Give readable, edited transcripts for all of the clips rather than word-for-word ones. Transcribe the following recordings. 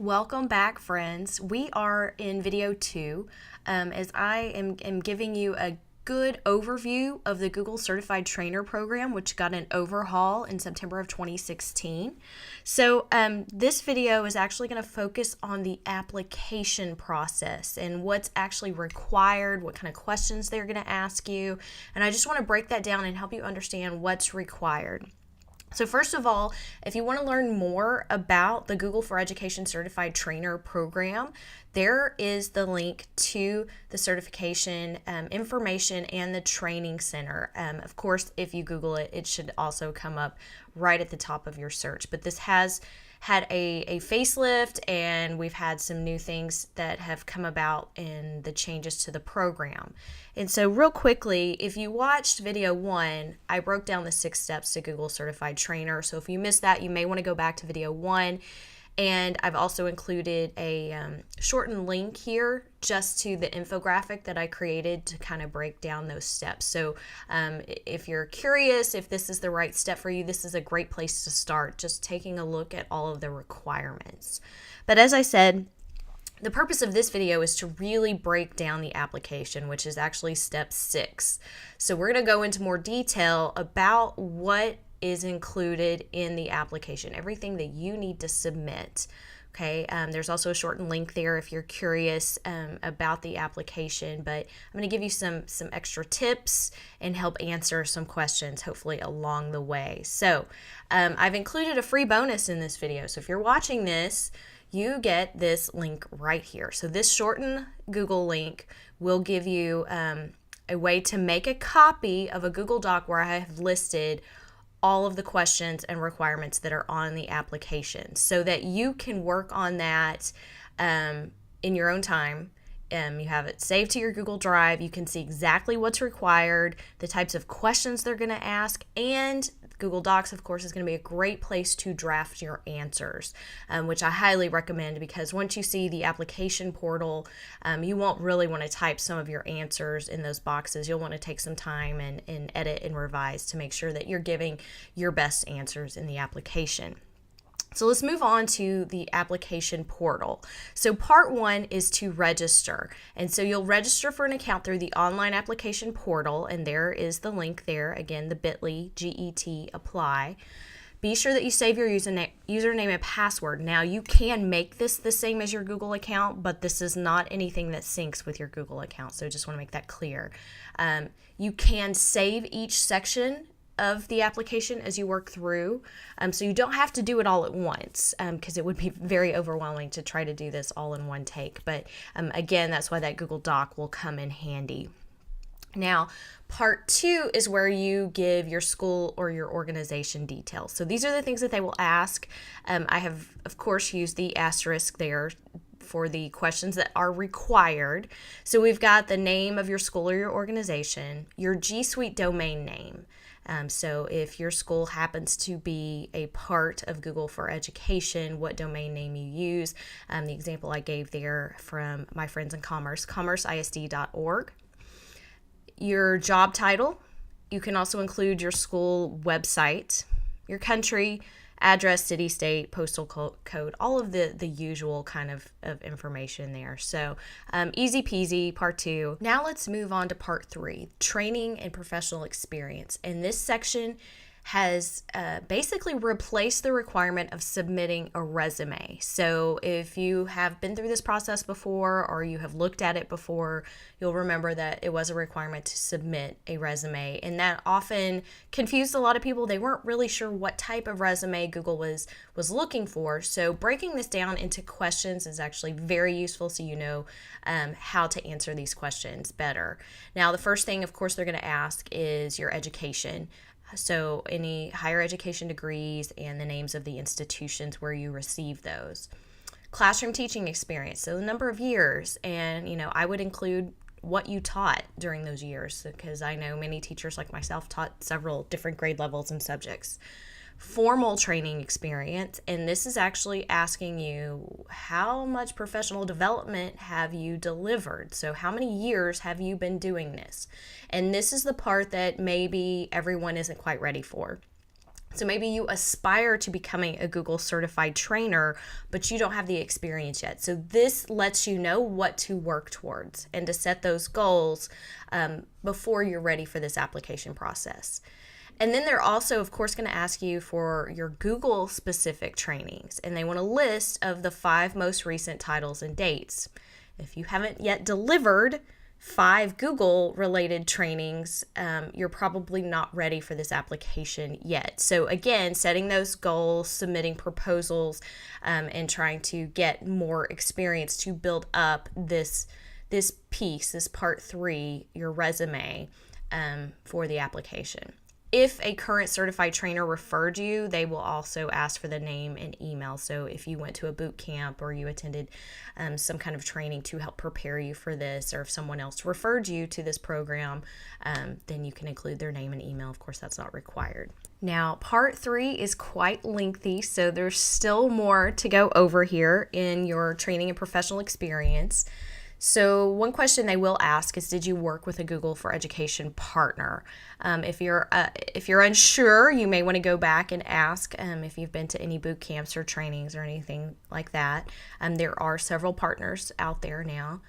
Welcome back, friends. We are in video 2 as I am giving you a good overview of the Google Certified Trainer Program, which got an overhaul in September of 2016. So this video is actually going to focus on the application process and what's actually required, what kind of questions they're going to ask you. And I just want to break that down and help you understand what's required. So first of all, if you want to learn more about the Google for Education Certified Trainer Program, there is the link to the certification information and the training center. Of course, if you Google it, it should also come up right at the top of your search. But this has had a facelift, and we've had some new things that have come about in the changes to the program. And so real quickly, if you watched video 1, I broke down the 6 steps to Google Certified Trainer. So if you missed that, you may want to go back to video 1. And I've also included a shortened link here just to the infographic that I created to kind of break down those steps. So if you're curious if this is the right step for you, this is a great place to start, just taking a look at all of the requirements. But as I said, the purpose of this video is to really break down the application, which is actually step 6. So we're going to go into more detail about what is included in the application, everything that you need to submit. Okay, there's also a shortened link there if you're curious about the application, but I'm going to give you some extra tips and help answer some questions hopefully along the way. So I've included a free bonus in this video. So if you're watching this, you get this link right here. So this shortened Google link will give you a way to make a copy of a Google Doc where I have listed all of the questions and requirements that are on the application so that you can work on that in your own time. You have it saved to your Google Drive. You can see exactly what's required, the types of questions they're going to ask, and Google Docs, of course, is going to be a great place to draft your answers, which I highly recommend, because once you see the application portal, you won't really want to type some of your answers in those boxes. You'll want to take some time and edit and revise to make sure that you're giving your best answers in the application. So let's move on to the application portal. So part 1 is to register. And so you'll register for an account through the online application portal, and there is the link there. Again, the bit.ly, GET, apply. Be sure that you save your username and password. Now, you can make this the same as your Google account, but this is not anything that syncs with your Google account. So just want to make that clear. You can save each section of the application as you work through. So you don't have to do it all at once, because it would be very overwhelming to try to do this all in one take. But again, that's why that Google Doc will come in handy. Now, part 2 is where you give your school or your organization details. So these are the things that they will ask. I have, of course, used the asterisk there for the questions that are required. So we've got the name of your school or your organization, your G Suite domain name. So if your school happens to be a part of Google for Education, what domain name you use. The example I gave there from my friends in Commerce, commerceisd.org. Your job title. You can also include your school website, your country, address, city, state, postal code, all of the usual kind of information there. So easy peasy, part 2. Now let's move on to part 3, training and professional experience. And this section has basically replaced the requirement of submitting a resume. So if you have been through this process before or you have looked at it before, you'll remember that it was a requirement to submit a resume, and that often confused a lot of people. They weren't really sure what type of resume Google was looking for. So breaking this down into questions is actually very useful, so you know how to answer these questions better. Now, the first thing, of course, they're going to ask is your education. So any higher education degrees and the names of the institutions where you receive those. Classroom teaching experience, so the number of years, and I would include what you taught during those years, because I know many teachers like myself taught several different grade levels and subjects. Formal training experience, and this is actually asking you how much professional development have you delivered. So how many years have you been doing this? And this is the part that maybe everyone isn't quite ready for. So maybe you aspire to becoming a Google certified trainer, but you don't have the experience yet. So this lets you know what to work towards and to set those goals before you're ready for this application process. And then they're also, of course, going to ask you for your Google specific trainings, and they want a list of the 5 most recent titles and dates. If you haven't yet delivered 5 Google related trainings, you're probably not ready for this application yet. So again, setting those goals, submitting proposals, and trying to get more experience to build up this piece, this part 3, your resume, for the application. If a current certified trainer referred you, they will also ask for the name and email. So if you went to a boot camp or you attended some kind of training to help prepare you for this, or if someone else referred you to this program, then you can include their name and email. Of course, that's not required. Now, part 3 is quite lengthy, so there's still more to go over here in your training and professional experience. So one question they will ask is, did you work with a Google for Education partner? If you're unsure, you may want to go back and ask if you've been to any boot camps or trainings or anything like that. There are several partners out there now.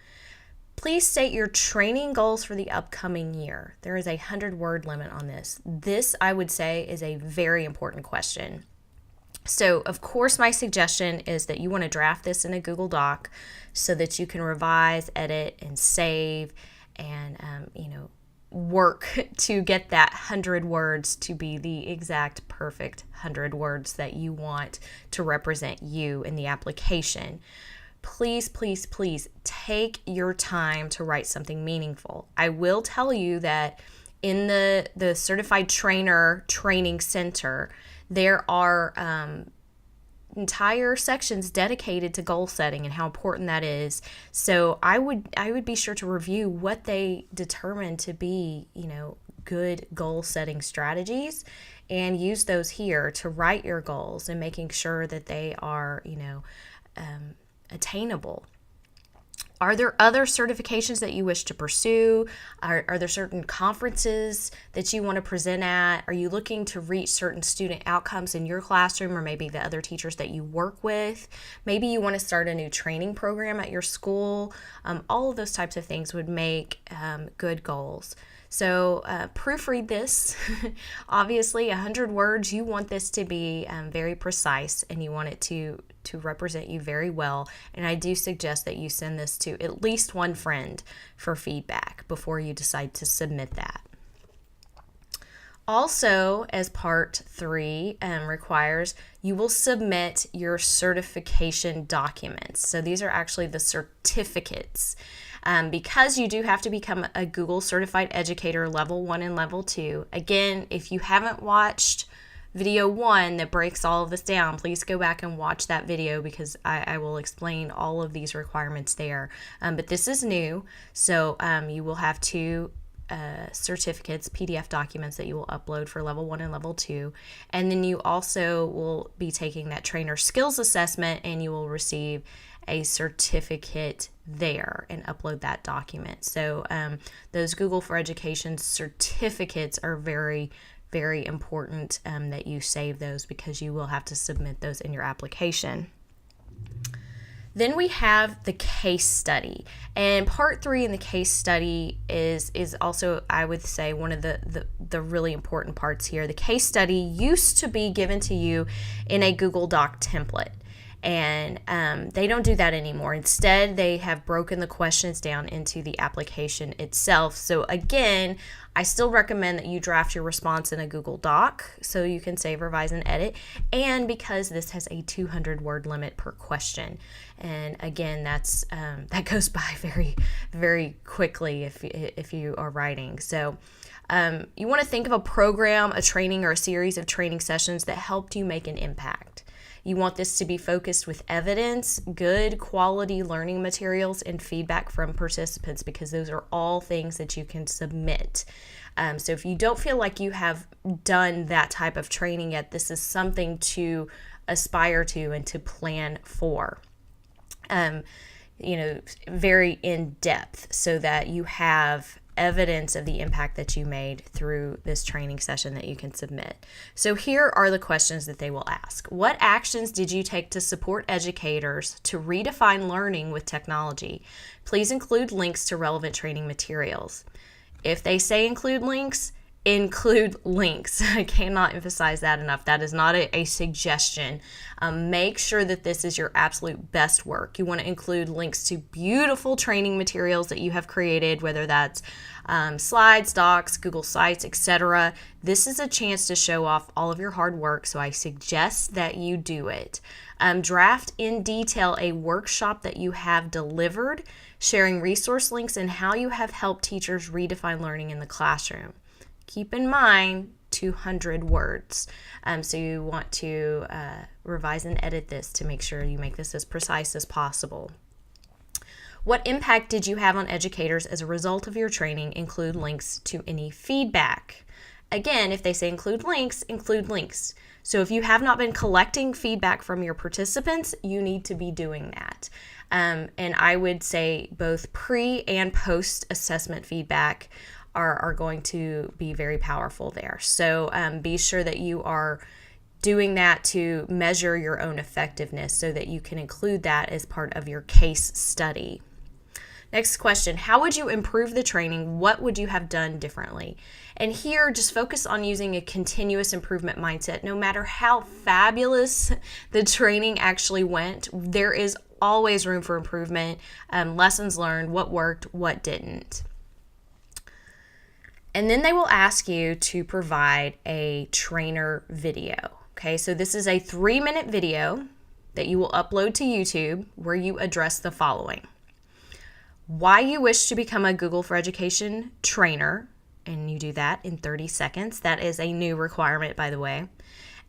Please state your training goals for the upcoming year. There is a 100-word limit on this. This, I would say, is a very important question. So, of course, my suggestion is that you want to draft this in a Google Doc so that you can revise, edit, and save, and work to get that 100 words to be the exact perfect 100 words that you want to represent you in the application. Please, please, please take your time to write something meaningful. I will tell you that in the Certified Trainer Training Center, there are entire sections dedicated to goal setting and how important that is. So I would be sure to review what they determine to be, good goal setting strategies, and use those here to write your goals and making sure that they are, attainable. Are there other certifications that you wish to pursue? Are there certain conferences that you want to present at? Are you looking to reach certain student outcomes in your classroom, or maybe the other teachers that you work with? Maybe you want to start a new training program at your school. All of those types of things would make good goals. So proofread this. Obviously, 100 words, you want this to be very precise, and you want it to represent you very well. And I do suggest that you send this to at least one friend for feedback before you decide to submit that. Also, as part 3 requires, you will submit your certification documents. So these are actually the certificates. Because you do have to become a Google Certified Educator Level 1 and Level 2. Again, if you haven't watched video 1 that breaks all of this down, please go back and watch that video, because I will explain all of these requirements there. But this is new, so you will have 2 certificates, PDF documents that you will upload for Level 1 and Level 2. And then you also will be taking that trainer skills assessment, and you will receive a certificate there and upload that document. So those Google for Education certificates are very, very important that you save those, because you will have to submit those in your application. Then we have the case study, and part 3 in the case study is also, I would say, one of the really important parts here. The case study used to be given to you in a Google Doc template, and they don't do that anymore. Instead, they have broken the questions down into the application itself. So again, I still recommend that you draft your response in a Google Doc so you can save, revise, and edit, and because this has a 200-word limit per question. And again, that goes by very, very quickly if you are writing. So you want to think of a program, a training, or a series of training sessions that helped you make an impact. You want this to be focused with evidence, good quality learning materials, and feedback from participants, because those are all things that you can submit. So if you don't feel like you have done that type of training yet, this is something to aspire to and to plan for. Very in depth, so that you have evidence of the impact that you made through this training session that you can submit. So here are the questions that they will ask. What actions did you take to support educators to redefine learning with technology? Please include links to relevant training materials. If they say include links, include links. I cannot emphasize that enough. That is not a suggestion. Make sure that this is your absolute best work. You want to include links to beautiful training materials that you have created, whether that's slides, docs, Google Sites, etc. This is a chance to show off all of your hard work, so I suggest that you do it. Draft in detail a workshop that you have delivered, sharing resource links and how you have helped teachers redefine learning in the classroom. Keep in mind 200 words. So you want to revise and edit this to make sure you make this as precise as possible. What impact did you have on educators as a result of your training? Include links to any feedback. Again, if they say include links, include links. So if you have not been collecting feedback from your participants, you need to be doing that. And I would say both pre and post assessment feedback are going to be very powerful there. So be sure that you are doing that to measure your own effectiveness so that you can include that as part of your case study. Next question, how would you improve the training? What would you have done differently? And here, just focus on using a continuous improvement mindset. No matter how fabulous the training actually went, there is always room for improvement, lessons learned, what worked, what didn't. And then they will ask you to provide a trainer video. Okay, so this is a 3-minute video that you will upload to YouTube where you address the following. Why you wish to become a Google for Education trainer, and you do that in 30 seconds. That is a new requirement, by the way.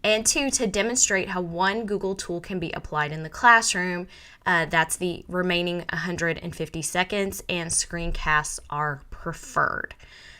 And 2, to demonstrate how one Google tool can be applied in the classroom. That's the remaining 150 seconds, and screencasts are preferred.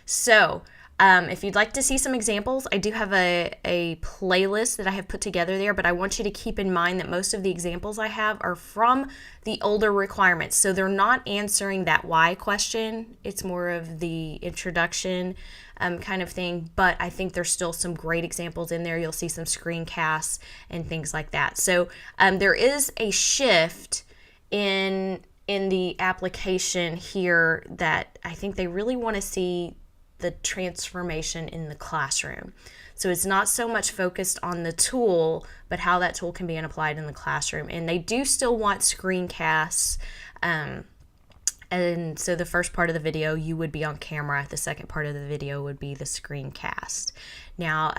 So if you'd like to see some examples, I do have a playlist that I have put together there, but I want you to keep in mind that most of the examples I have are from the older requirements. So they're not answering that why question. It's more of the introduction kind of thing, but I think there's still some great examples in there. You'll see some screencasts and things like that. So there is a shift in the application here that I think they really want to see the transformation in the classroom. So it's not so much focused on the tool, but how that tool can be applied in the classroom. And they do still want screencasts. And so the first part of the video, you would be on camera. The second part of the video would be the screencast. Now,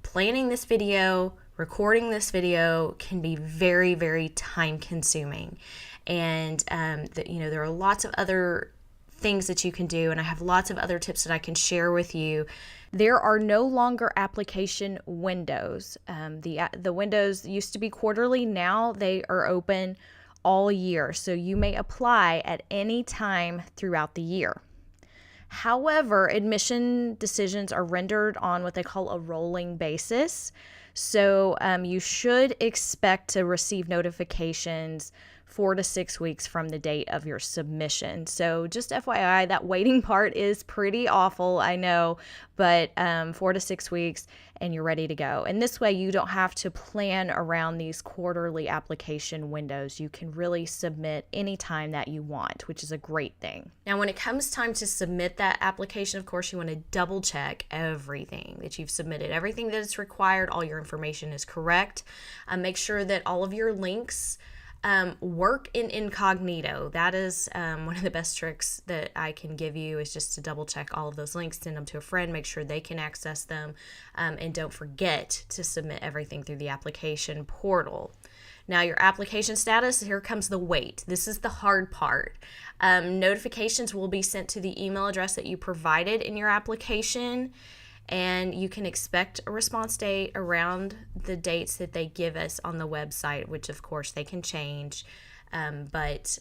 planning this video, recording this video can be very, very time consuming. And, there are lots of other things that you can do, and I have lots of other tips that I can share with you. There are no longer application windows. The windows used to be quarterly. Now they are open all year, so you may apply at any time throughout the year. However, admission decisions are rendered on what they call a rolling basis. So you should expect to receive notifications 4 to 6 weeks from the date of your submission. So just FYI, that waiting part is pretty awful, I know, but 4 to 6 weeks and you're ready to go. And this way you don't have to plan around these quarterly application windows. You can really submit anytime that you want, which is a great thing. Now, when it comes time to submit that application, of course, you want to double check everything that you've submitted, everything that is required, all your information is correct. Make sure that all of your links work in incognito. That is one of the best tricks that I can give you, is just to double check all of those links, send them to a friend, make sure they can access them, and don't forget to submit everything through the application portal. Now, your application status, here comes the wait. This is the hard part. Notifications will be sent to the email address that you provided in your application, and you can expect a response date around the dates that they give us on the website, which of course they can change. But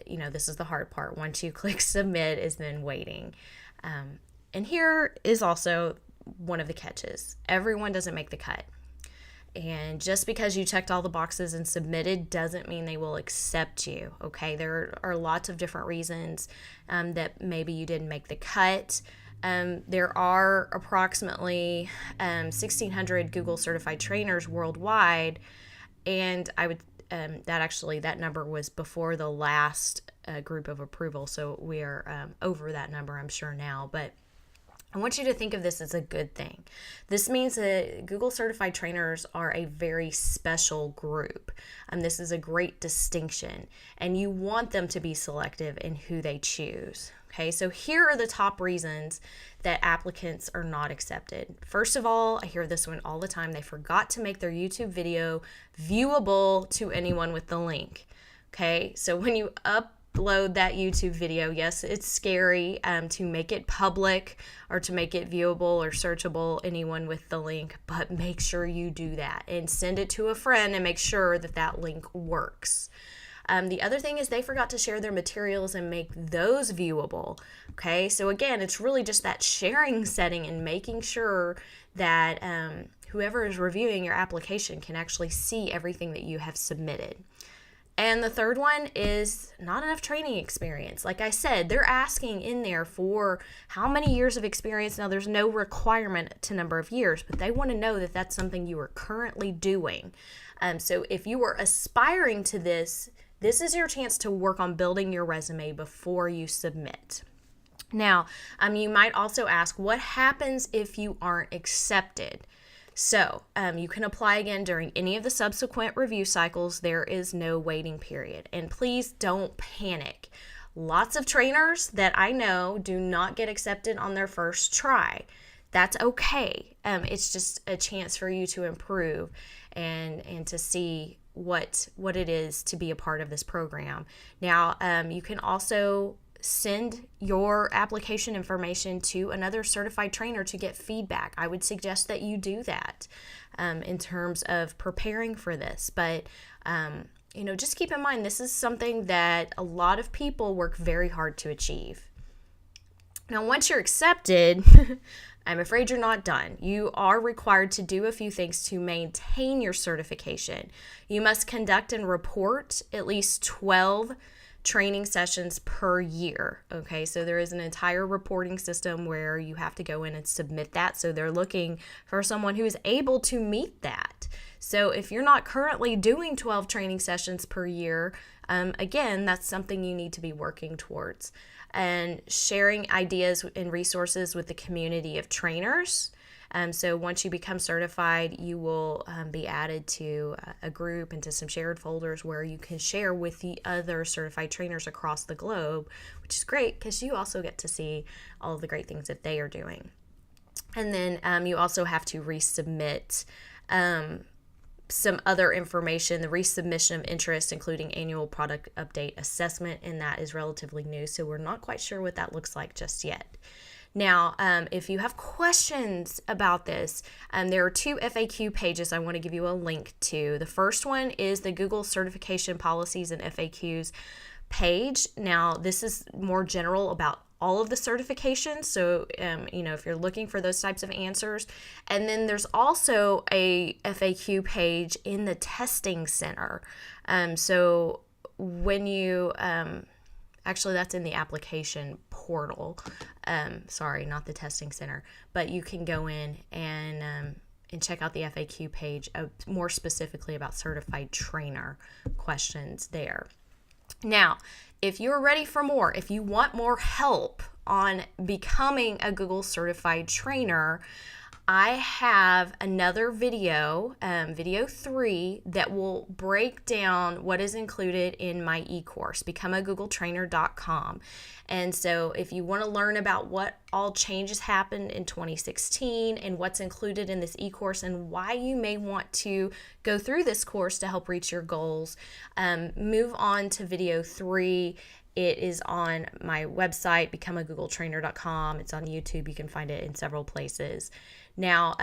this is the hard part. Once you click submit is then waiting. And here is also one of the catches. Everyone doesn't make the cut. And just because you checked all the boxes and submitted doesn't mean they will accept you, okay? There are lots of different reasons that maybe you didn't make the cut. There are approximately 1,600 Google certified trainers worldwide, and that number was before the last group of approval, so we are over that number, I'm sure now, but I want you to think of this as a good thing. This means that Google certified trainers are a very special group. This is a great distinction, and you want them to be selective in who they choose. Okay, so here are the top reasons that applicants are not accepted. First of all, I hear this one all the time. They forgot to make their YouTube video viewable to anyone with the link. Okay, so when you upload that YouTube video, yes, it's scary to make it public or to make it viewable or searchable, anyone with the link, but make sure you do that and send it to a friend and make sure that that link works. The other thing is they forgot to share their materials and make those viewable. Okay, so again, it's really just that sharing setting and making sure that whoever is reviewing your application can actually see everything that you have submitted. And the third one is not enough training experience. Like I said, they're asking in there for how many years of experience. Now, there's no requirement to number of years, but they want to know that that's something you are currently doing. So if you are aspiring to this is your chance to work on building your resume before you submit. Now, you might also ask, what happens if you aren't accepted? So you can apply again during any of the subsequent review cycles. There is no waiting period. And please don't panic. Lots of trainers that I know do not get accepted on their first try. That's okay. It's just a chance for you to improve and to see what it is to be a part of this program. Now, you can also send your application information to another certified trainer to get feedback. I would suggest that you do that in terms of preparing for this. But, just keep in mind, this is something that a lot of people work very hard to achieve. Now, once you're accepted, I'm afraid you're not done. You are required to do a few things to maintain your certification. You must conduct and report at least 12 training sessions per year. Okay, so there is an entire reporting system where you have to go in and submit that. So they're looking for someone who is able to meet that. So if you're not currently doing 12 training sessions per year, again, that's something you need to be working towards. And sharing ideas and resources with the community of trainers. So once you become certified, you will be added to a group and to some shared folders where you can share with the other certified trainers across the globe, which is great because you also get to see all of the great things that they are doing. And then you also have to resubmit some other information, the resubmission of interest, including annual product update assessment, and that is relatively new, so we're not quite sure what that looks like just yet. Now, if you have questions about this, there are 2 FAQ pages I want to give you a link to. The first one is the Google Certification Policies and FAQs page. Now, this is more general about all of the certifications, so if you're looking for those types of answers. And then there's also a FAQ page in the testing center. So when you actually, that's in the application portal. Sorry, not the testing center, but you can go in and check out the FAQ page more specifically about certified trainer questions there. Now, if you're ready for more, if you want more help on becoming a Google certified trainer, I have another video, video 3, that will break down what is included in my e-course, becomeagoogletrainer.com. And so if you want to learn about what all changes happened in 2016 and what's included in this e-course and why you may want to go through this course to help reach your goals, move on to video 3. It is on my website, becomeagoogletrainer.com. It's on YouTube. You can find it in several places. Now,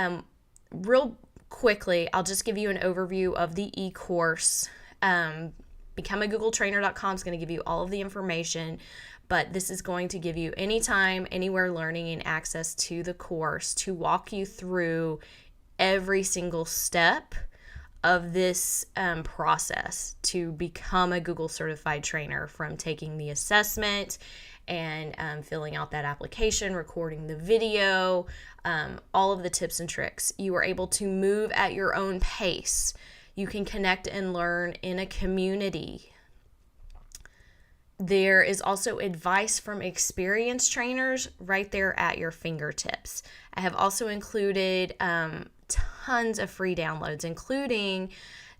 real quickly, I'll just give you an overview of the e-course. Becomeagoogletrainer.com is going to give you all of the information, but this is going to give you anytime, anywhere learning and access to the course to walk you through every single step of this process to become a Google certified trainer, from taking the assessment and filling out that application, recording the video, all of the tips and tricks. You are able to move at your own pace. You can connect and learn in a community. There is also advice from experienced trainers right there at your fingertips. I have also included tons of free downloads, including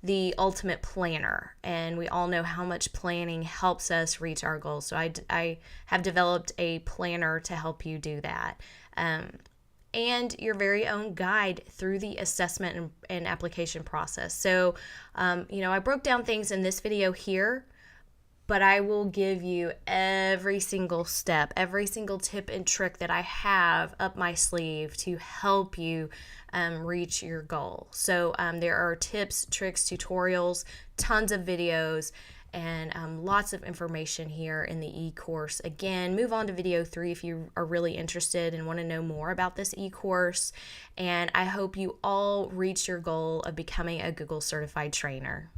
the Ultimate Planner. And we all know how much planning helps us reach our goals. So I have developed a planner to help you do that. And your very own guide through the assessment and application process. So, I broke down things in this video here, but I will give you every single step, every single tip and trick that I have up my sleeve to help you reach your goal. So there are tips, tricks, tutorials, tons of videos, and lots of information here in the e-course. Again, move on to video 3 if you are really interested and want to know more about this e-course. And I hope you all reach your goal of becoming a Google certified trainer.